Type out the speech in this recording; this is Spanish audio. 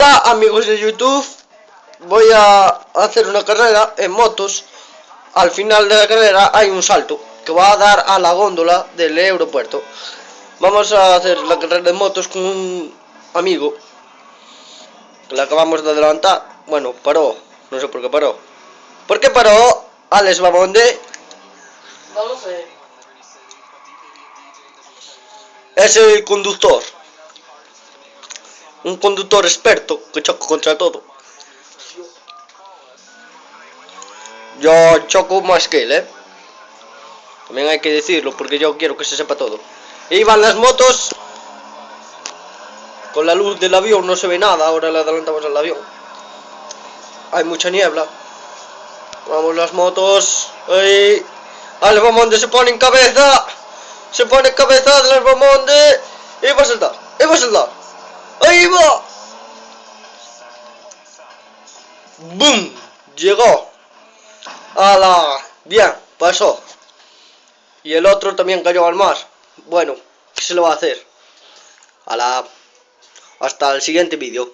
Hola amigos de YouTube, voy a hacer una carrera en motos. Al final de la carrera hay un salto que va a dar a la góndola del aeropuerto. Vamos a hacer la carrera de motos con un amigo que la acabamos de adelantar. Bueno, paró, no sé por qué paró. ¿Por qué paró? Alex Bamonde. No lo sé. Es el conductor. Un conductor experto que choca contra todo. Yo choco más que él, También hay que decirlo porque yo quiero que se sepa todo. Iban las motos. Con la luz del avión no se ve nada. Ahora le adelantamos al avión. Hay mucha niebla. Vamos las motos. Ahí. Alex Bamonde se pone en cabeza. Se pone en cabeza de Alex Bamonde. Y va a saltar. Y va a saltar. Ahí va. ¡Bum! Llegó. ¡Hala! Bien, pasó. Y el otro también cayó al mar. Bueno, ¿qué se le va a hacer? ¡Hala! Hasta el siguiente vídeo.